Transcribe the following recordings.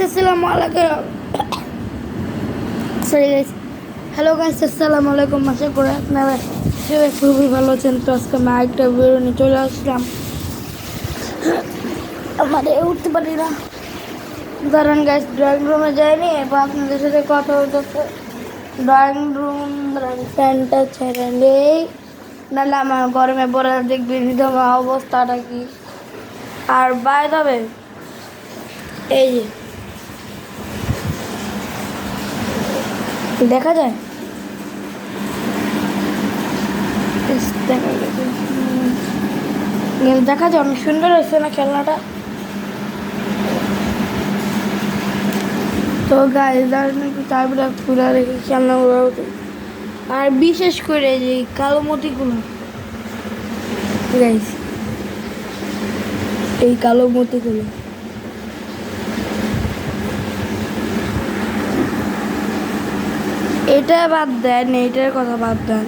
আসসালামু আলাইকুম। Sorry guys, hello guys, আসসালামু আলাইকুম। আশা করি আপনারা সবাই খুবই ভালো আছেন। তো আজকে আমি আরেকটা ভিডিও নিয়ে চলে আসলাম। আমাদের উঠতে পারি না, কারণ গাইস ড্রয়িং রুমে যাইনি। এবার আপনাদের সাথে কথা বলতে ড্রয়িং রুম ফ্যানটা ছেড়ে নেই, নাহলে আমার গরমে পড়ে দেখবি আমার অবস্থাটা কি। আর বাই তবে এই যে দেখা যায়, দেখা যায় অনেক সুন্দর হয়েছে না খেলনাটা। তো গাইজ নাকি তারপরে খুলে রেখে খেলনাগুলো, আর বিশেষ করে যে কালো মতিগুলো গাইজ, এই কালো মতিগুলো এটা বাদ দেন, এইটার কথা বাদ দেন।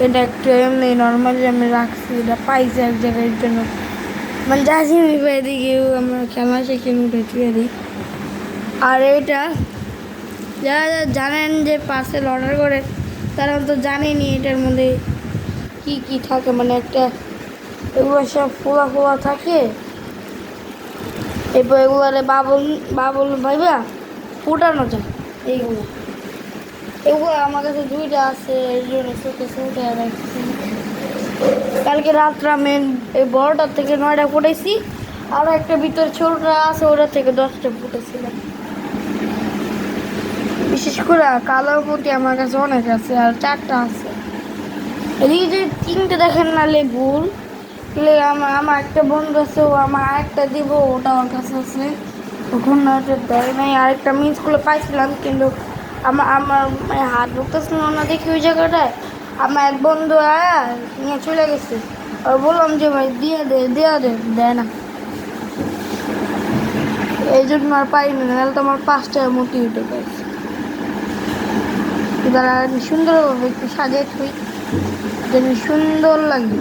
এটা একটু এমনি নর্মালি আমি রাখছি, এটা পাইছি এক জায়গার জন্য, মানে যাচ্ছি দিকে আমরা খেলনা শিখে উঠেছি দিই। আর এটা যারা যারা জানেন যে পার্সেল অর্ডার করে, তারা তো জানেনি এটার মধ্যে কি কি থাকে। মানে একটা এগুলো সব ফোলা ফোলা থাকে, এরপর এগুলো বাবল বাবল ভাইবা ফুটানো যায়। এইগুলো এগুলো আমার কাছে দুইটা আছে, এর জন্য উঠে রাখছি। কালকে রাত্রে আমি এই বড়টার থেকে 9টা ফুটাইছি, আর একটা ভিতরে ছোটটা আছে, ওটা থেকে 10টা ফুটেছিলাম। বিশেষ করে কালোর প্রতি আমার কাছে অনেক আছে, আর 4টা আছে। এদিকে যদি 3টে দেখেন না লেবুর, আমার একটা বন্ধু আছে, ও আমার আরেকটা দিব, ওটা ওর কাছে আছে। তখন না ওটা দেয় নাই। আরেকটা মিস করে পাইছিলাম, কিন্তু আমার মানে হাত ঢুকতেছিল না দেখি ওই জায়গাটায়। আমার এক বন্ধু নিয়ে চলে গেছে, আর বললাম যে ভাই দিয়ে দে, দেয় না। এই জন্য আর পাইনি, নাহলে তো আমার 5টা মতি উঠে গেছে। তারা সুন্দরভাবে একটু সাজিয়ে থুই, যেন সুন্দর লাগে।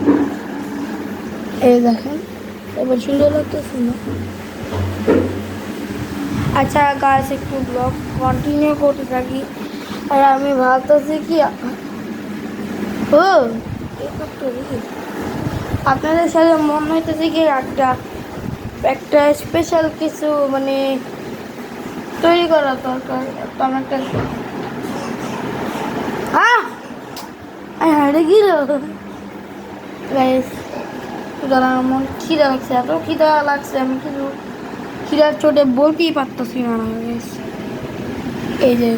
এই দেখেন এবার সুন্দর লাগতেছে না? আচ্ছা গাছ, একটু ব্লগ কন্টিনিউ করতে থাকি। আর আমি ভাবতেছি কি, ও আপনাদের সাথে মন হইতেছে কি একটা স্পেশাল কিছু মানে তৈরি করা দরকার। তেমন একটা হারে গেল গাইস, মন খিদা লাগছে, এত খিদা লাগছে আমি কিন্তু খিদার চোটে বলতেই পারতেছি না গাইস। এই যে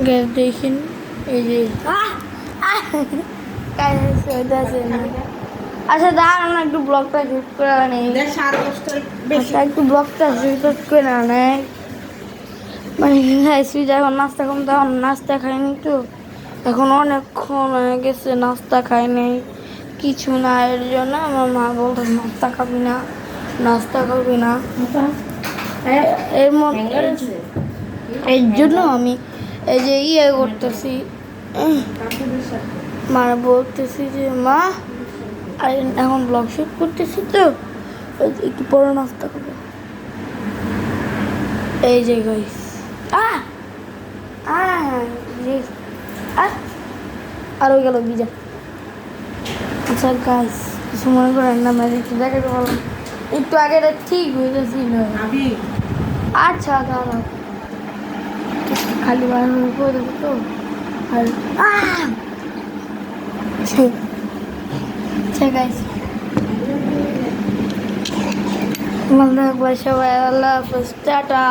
গ্যাস দেখেন, এই যে আচ্ছা দাঁড়ান না, একটু ব্লগটা শুট করে নেই। আচ্ছা একটু ব্লগটা শুট করে নেয়, মানে যখন নাস্তা কম, তখন নাস্তা খাইনি। তো এখন অনেকক্ষণ হয়ে গেছে নাস্তা খাই নাই, কিছু না। এর জন্য আমার মা বলতো নাস্তা খাবি না, নাস্তা খাবি না। এর মধ্যে এর জন্য আমি এই যে করতেছি, মা বলতেছি যে মা এখন ব্লগ শুট করতেছি, তো একটু পরে নাস্তা করবো। এই যে গাইস আরো গেল বিজা। আচ্ছা গাইস, কিছু মনে করেন না, মানে একটু দেখাতে বললাম, একটু আগে ঠিক হয়েছিল। আচ্ছা দাঁড়াও, খালি বার করে দেবো তো। আর আচ্ছা গাইস, ভালো থাকবে সবাই, আল্লাহ হাফেজ, টাটা।